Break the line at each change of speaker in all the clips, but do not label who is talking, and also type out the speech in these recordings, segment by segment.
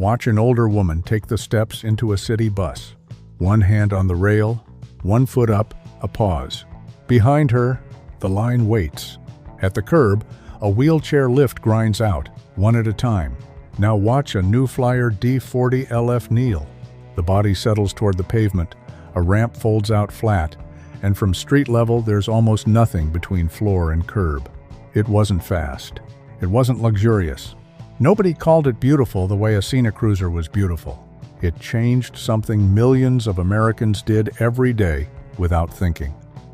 Watch an older woman take the steps into a city bus. One hand on the rail, one foot up, a pause. Behind her, the line waits. At the curb, a wheelchair lift grinds out, one at a time. Now watch a new Flyer D40LF kneel. The body settles toward the pavement, a ramp folds out flat, and from street level there's almost nothing between floor and curb. It wasn't fast. It wasn't luxurious. Nobody called it beautiful the way a scenic cruiser was beautiful. It changed something millions of Americans did every day without thinking.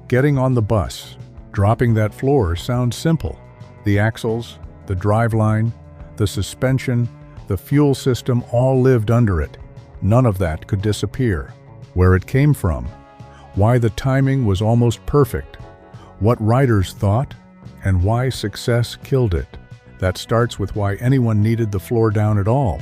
Getting on the bus, dropping that floor sounds simple. The axles, the driveline, the suspension, the fuel system all lived under it. None of that could disappear. Where it came from, why the timing was almost perfect, what riders thought, and why success killed it. That starts with why anyone needed the floor down at all.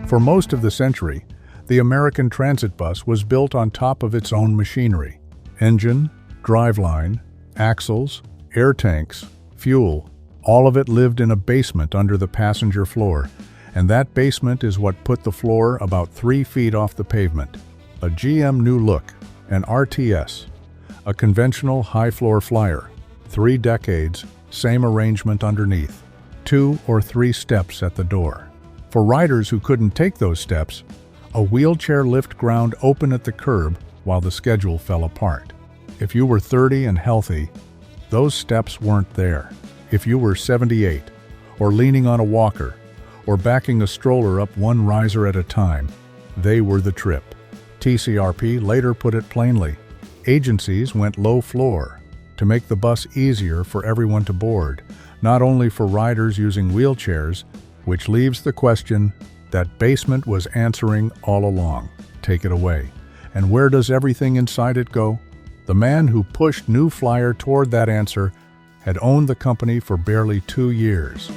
For most of the century, the American transit bus was built on top of its own machinery. Engine, driveline, axles, air tanks, fuel, all of it lived in a basement under the passenger floor, and that basement is what put the floor about 3 feet off the pavement. A GM new look, an RTS, a conventional high-floor Flyer, 3 decades, same arrangement underneath, 2 or 3 steps at the door. For riders who couldn't take those steps, a wheelchair lift ground open at the curb while the schedule fell apart. If you were 30 and healthy, those steps weren't there. If you were 78, or leaning on a walker, or backing a stroller up one riser at a time, they were the trip. TCRP later put it plainly. Agencies went low floor to make the bus easier for everyone to board, not only for riders using wheelchairs, which leaves the question that basement was answering all along. Take it away. And where does everything inside it go? The man who pushed New Flyer toward that answer had owned the company for barely 2 years.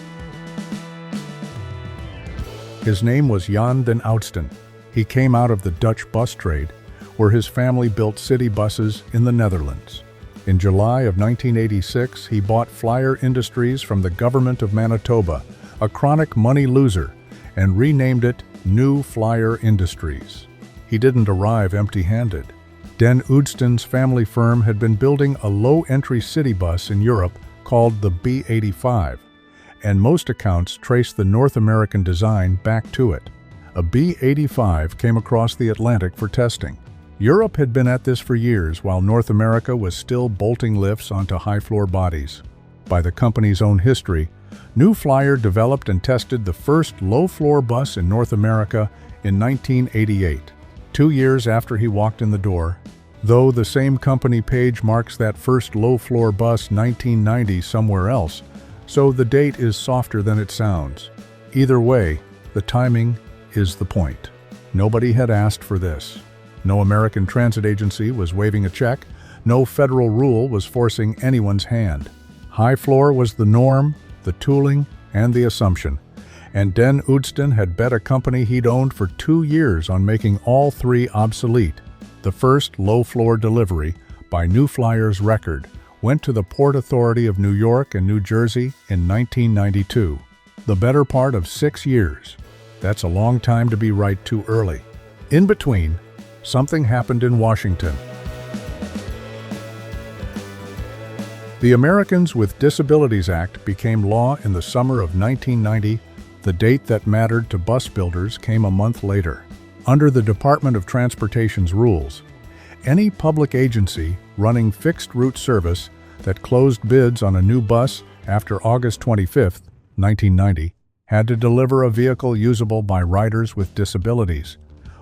His name was Den Oudsten. He came out of the Dutch bus trade, where his family built city buses in the Netherlands. In July of 1986, he bought Flyer Industries from the government of Manitoba, a chronic money loser, and renamed it New Flyer Industries. He didn't arrive empty-handed. Den Oudsten's family firm had been building a low-entry city bus in Europe called the B85, and most accounts trace the North American design back to it. A B85 came across the Atlantic for testing. Europe had been at this for years, while North America was still bolting lifts onto high-floor bodies. By the company's own history, New Flyer developed and tested the first low-floor bus in North America in 1988, 2 years after he walked in the door. Though the same company page marks that first low-floor bus 1990 somewhere else, so the date is softer than it sounds. Either way, the timing is the point. Nobody had asked for this. No American transit agency was waving a check. No federal rule was forcing anyone's hand. High floor was the norm, the tooling, and the assumption. And Den Oudsten had bet a company he'd owned for 2 years on making all 3 obsolete. The first low-floor delivery, by New Flyer's record, went to the Port Authority of New York and New Jersey in 1992. The better part of 6 years. That's a long time to be right too early. In between, something happened in Washington. The Americans with Disabilities Act became law in the summer of 1990. The date that mattered to bus builders came a month later. Under the Department of Transportation's rules, any public agency running fixed route service that closed bids on a new bus after August 25, 1990, had to deliver a vehicle usable by riders with disabilities.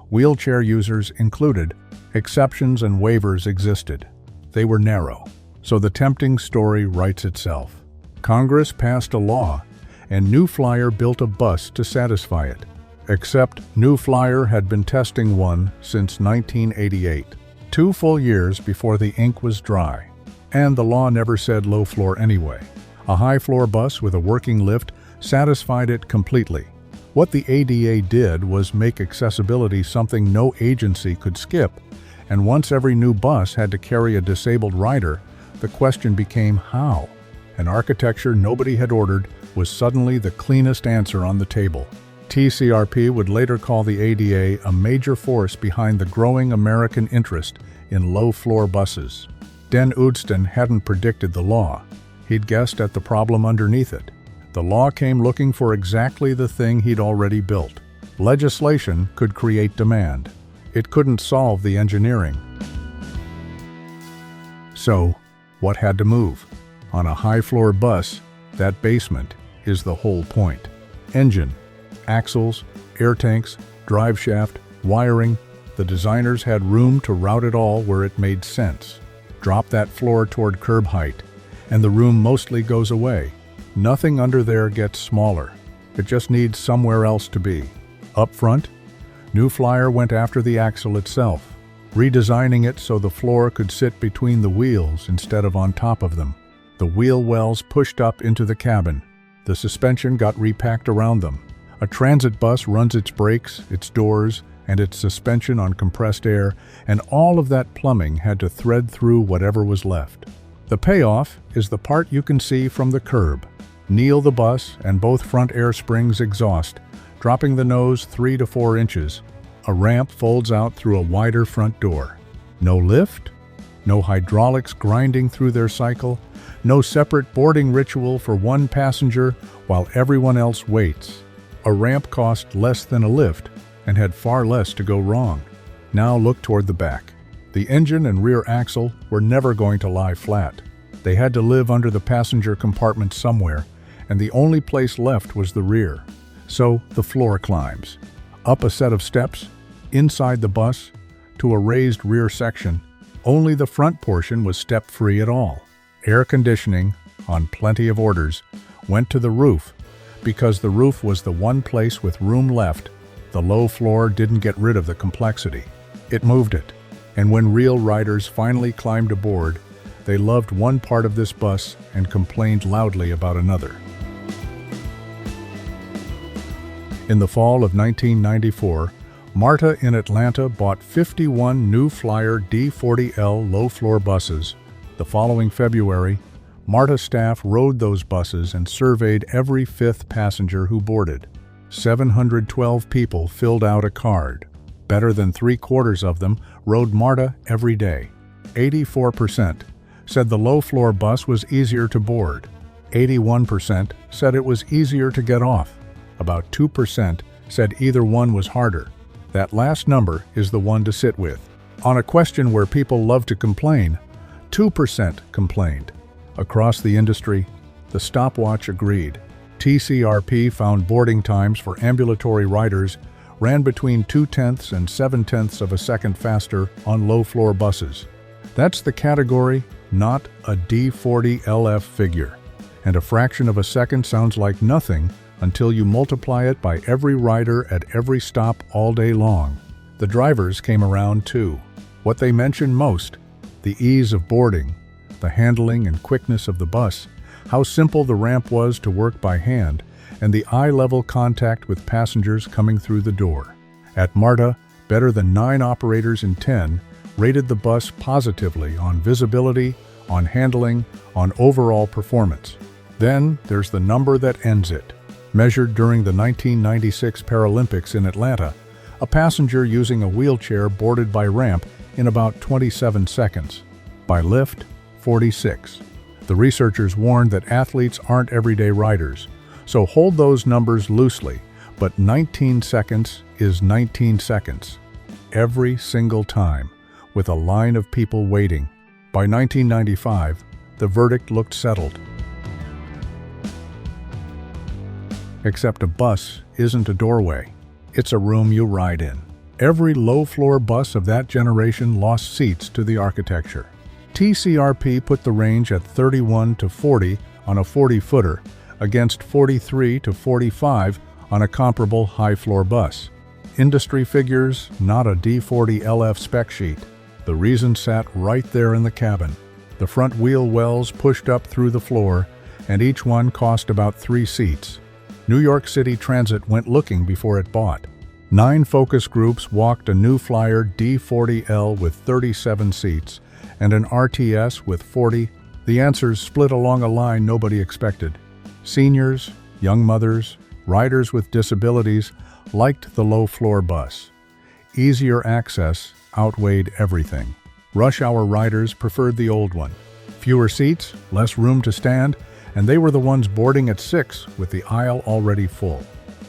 Wheelchair users included. Exceptions and waivers existed. They were narrow. So the tempting story writes itself. Congress passed a law, and New Flyer built a bus to satisfy it. Except New Flyer had been testing one since 1988, 2 full years before the ink was dry. And the law never said low floor anyway. A high-floor bus with a working lift satisfied it completely. What the ADA did was make accessibility something no agency could skip, and once every new bus had to carry a disabled rider, the question became how. An architecture nobody had ordered was suddenly the cleanest answer on the table. TCRP would later call the ADA a major force behind the growing American interest in low-floor buses. Den Oudsten hadn't predicted the law. He'd guessed at the problem underneath it. The law came looking for exactly the thing he'd already built. Legislation could create demand. It couldn't solve the engineering. So, what had to move? On a high-floor bus, that basement is the whole point. Engine, axles, air tanks, drive shaft, wiring. The designers had room to route it all where it made sense. Drop that floor toward curb height, and the room mostly goes away. Nothing under there gets smaller. It just needs somewhere else to be. Up front, New Flyer went after the axle itself, redesigning it so the floor could sit between the wheels instead of on top of them. The wheel wells pushed up into the cabin. The suspension got repacked around them. A transit bus runs its brakes, its doors, and its suspension on compressed air, and all of that plumbing had to thread through whatever was left. The payoff is the part you can see from the curb. Kneel the bus and both front air springs exhaust, dropping the nose 3 to 4 inches. A ramp folds out through a wider front door. No lift, no hydraulics grinding through their cycle, no separate boarding ritual for one passenger while everyone else waits. A ramp cost less than a lift and had far less to go wrong. Now look toward the back. The engine and rear axle were never going to lie flat. They had to live under the passenger compartment somewhere, and the only place left was the rear. So the floor climbs. Up a set of steps, inside the bus, to a raised rear section. Only the front portion was step-free at all. Air conditioning, on plenty of orders, went to the roof. Because the roof was the one place with room left, the low floor didn't get rid of the complexity. It moved it. And when real riders finally climbed aboard, they loved one part of this bus and complained loudly about another. In the fall of 1994, MARTA in Atlanta bought 51 new Flyer D40L low-floor buses. The following February, MARTA staff rode those buses and surveyed every fifth passenger who boarded. 712 people filled out a card. Better than 3/4 of them rode MARTA every day. 84% said the low-floor bus was easier to board. 81% said it was easier to get off. About 2% said either one was harder. That last number is the one to sit with. On a question where people love to complain, 2% complained. Across the industry, the stopwatch agreed. TCRP found boarding times for ambulatory riders ran between 0.2 and 0.7 of a second faster on low-floor buses. That's the category, not a D40LF figure. And a fraction of a second sounds like nothing until you multiply it by every rider at every stop all day long. The drivers came around too. What they mentioned most, the ease of boarding, the handling and quickness of the bus, how simple the ramp was to work by hand, and the eye-level contact with passengers coming through the door. At MARTA, better than 9 operators in 10 rated the bus positively on visibility, on handling, on overall performance. Then there's the number that ends it. Measured during the 1996 Paralympics in Atlanta, a passenger using a wheelchair boarded by ramp in about 27 seconds. By lift, 46. The researchers warned that athletes aren't everyday riders, so hold those numbers loosely, but 19 seconds is 19 seconds. Every single time, with a line of people waiting. By 1995, the verdict looked settled. Except a bus isn't a doorway. It's a room you ride in. Every low-floor bus of that generation lost seats to the architecture. TCRP put the range at 31 to 40 on a 40-footer against 43 to 45 on a comparable high-floor bus. Industry figures, not a D40LF spec sheet. The reason sat right there in the cabin. The front wheel wells pushed up through the floor, and each one cost about 3 seats. New York City Transit went looking before it bought. 9 focus groups walked a new Flyer D40L with 37 seats and an RTS with 40. The answers split along a line nobody expected. Seniors, young mothers, riders with disabilities liked the low-floor bus. Easier access outweighed everything. Rush hour riders preferred the old one. Fewer seats, less room to stand, and they were the ones boarding at 6 with the aisle already full.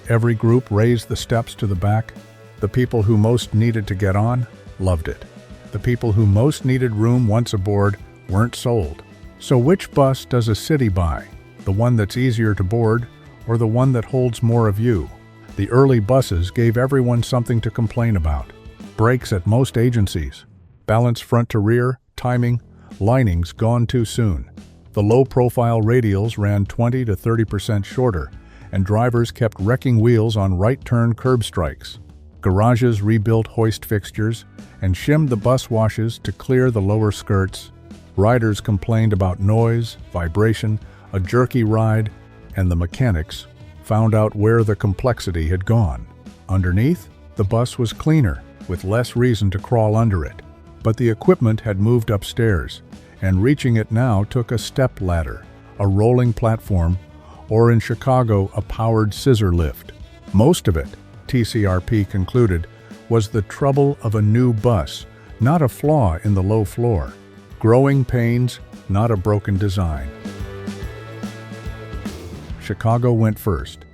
Every group raised the steps to the back. The people who most needed to get on loved it. The people who most needed room once aboard weren't sold. So which bus does a city buy? The one that's easier to board, or the one that holds more of you? The early buses gave everyone something to complain about. Brakes at most agencies, balance front to rear, timing, linings gone too soon. The low-profile radials ran 20 to 30% shorter, and drivers kept wrecking wheels on right-turn curb strikes. Garages rebuilt hoist fixtures and shimmed the bus washes to clear the lower skirts. Riders complained about noise, vibration, a jerky ride, and the mechanics found out where the complexity had gone. Underneath, the bus was cleaner, with less reason to crawl under it. But the equipment had moved upstairs, and reaching it now took a step ladder, a rolling platform, or in Chicago, a powered scissor lift. Most of it, TCRP concluded, was the trouble of a new bus, not a flaw in the low floor. Growing pains, not a broken design. Chicago went first,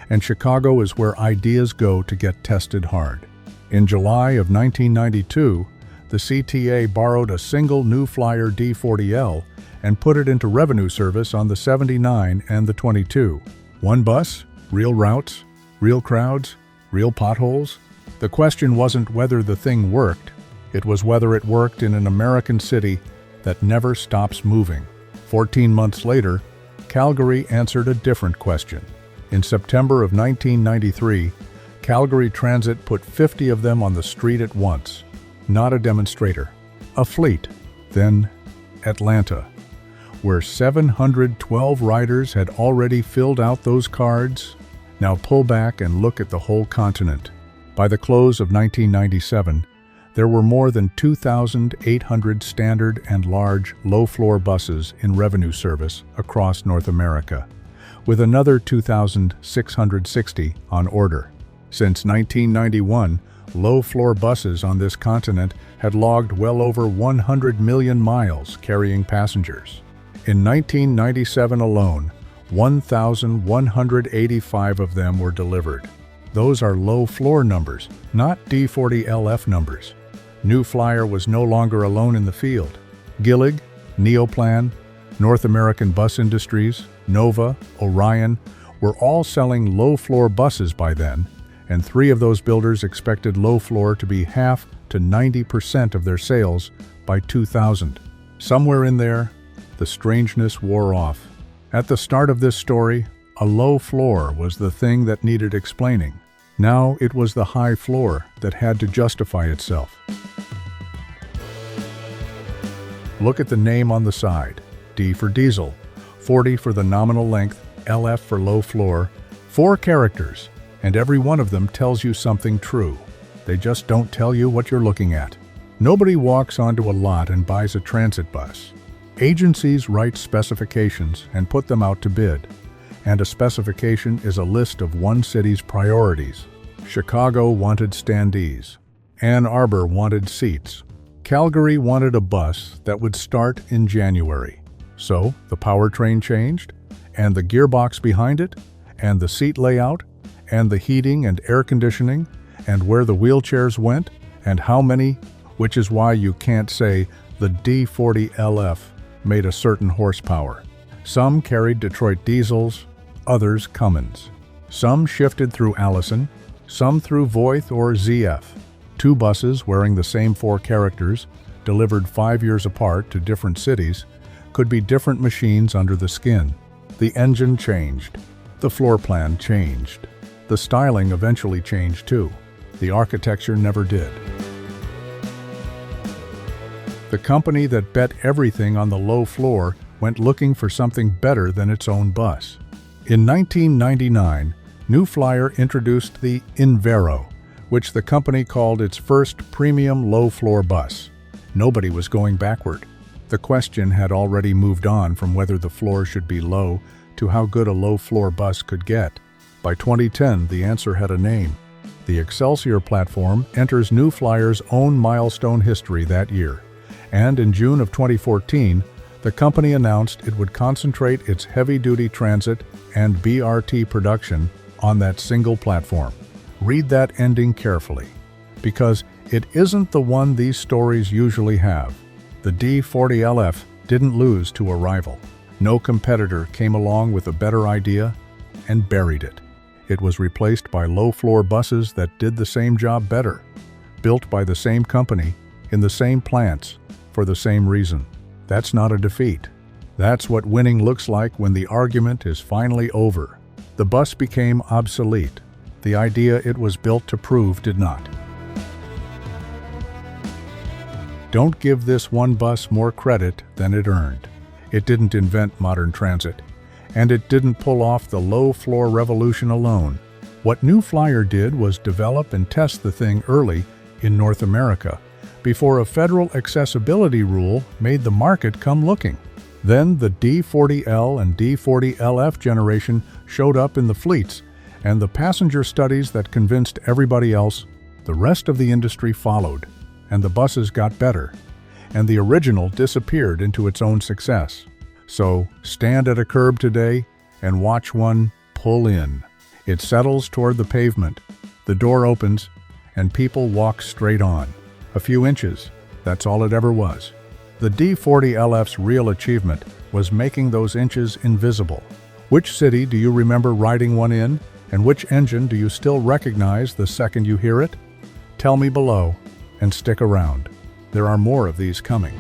and Chicago is where ideas go to get tested hard. In July of 1992, the CTA borrowed a single new Flyer D40L and put it into revenue service on the 79 and the 22. One bus, real routes, real crowds, real potholes. The question wasn't whether the thing worked, it was whether it worked in an American city that never stops moving. 14 months later, Calgary answered a different question. In September of 1993, Calgary Transit put 50 of them on the street at once. Not a demonstrator, a fleet. Then Atlanta, where 712 riders had already filled out those cards. Now pull back and look at the whole continent. By the close of 1997, there were more than 2,800 standard and large low-floor buses in revenue service across North America, with another 2,660 on order. Since 1991, low-floor buses on this continent had logged well over 100 million miles carrying passengers. In 1997 alone, 1,185 of them were delivered. Those are low-floor numbers, not D40LF numbers. New Flyer was no longer alone in the field. Gillig, Neoplan, North American Bus Industries, Nova, Orion were all selling low-floor buses by then, and 3 of those builders expected low-floor to be half to 90% of their sales by 2000. Somewhere in there, the strangeness wore off. At the start of this story, a low floor was the thing that needed explaining. Now it was the high floor that had to justify itself. Look at the name on the side. D for diesel, 40 for the nominal length, LF for low floor, 4 characters, and every one of them tells you something true. They just don't tell you what you're looking at. Nobody walks onto a lot and buys a transit bus. Agencies write specifications and put them out to bid. And a specification is a list of one city's priorities. Chicago wanted standees. Ann Arbor wanted seats. Calgary wanted a bus that would start in January. So the powertrain changed, and the gearbox behind it, and the seat layout, and the heating and air conditioning, and where the wheelchairs went, and how many, which is why you can't say the D40LF made a certain horsepower. Some carried Detroit diesels, others Cummins. Some shifted through Allison, some through Voith or ZF. 2 buses wearing the same 4 characters, delivered 5 years apart to different cities, could be different machines under the skin. The engine changed. The floor plan changed. The styling eventually changed too. The architecture never did. The company that bet everything on the low floor went looking for something better than its own bus. In 1999, New Flyer introduced the Invero, which the company called its first premium low-floor bus. Nobody was going backward. The question had already moved on from whether the floor should be low to how good a low-floor bus could get. By 2010, the answer had a name. The Xcelsior platform enters New Flyer's own milestone history that year, and in June of 2014, the company announced it would concentrate its heavy-duty transit and BRT production on that single platform. Read that ending carefully, because it isn't the one these stories usually have. The D40LF didn't lose to a rival. No competitor came along with a better idea and buried it. It was replaced by low-floor buses that did the same job better, built by the same company, in the same plants, for the same reason. That's not a defeat. That's what winning looks like when the argument is finally over. The bus became obsolete. The idea it was built to prove did not. Don't give this one bus more credit than it earned. It didn't invent modern transit, and it didn't pull off the low-floor revolution alone. What New Flyer did was develop and test the thing early in North America, before a federal accessibility rule made the market come looking. Then the D40L and D40LF generation showed up in the fleets, and the passenger studies that convinced everybody else. The rest of the industry followed, and the buses got better, and the original disappeared into its own success. So stand at a curb today and watch one pull in. It settles toward the pavement, the door opens, and people walk straight on. A few inches, that's all it ever was. The D40LF's real achievement was making those inches invisible. Which city do you remember riding one in, and which engine do you still recognize the second you hear it? Tell me below, and stick around. There are more of these coming.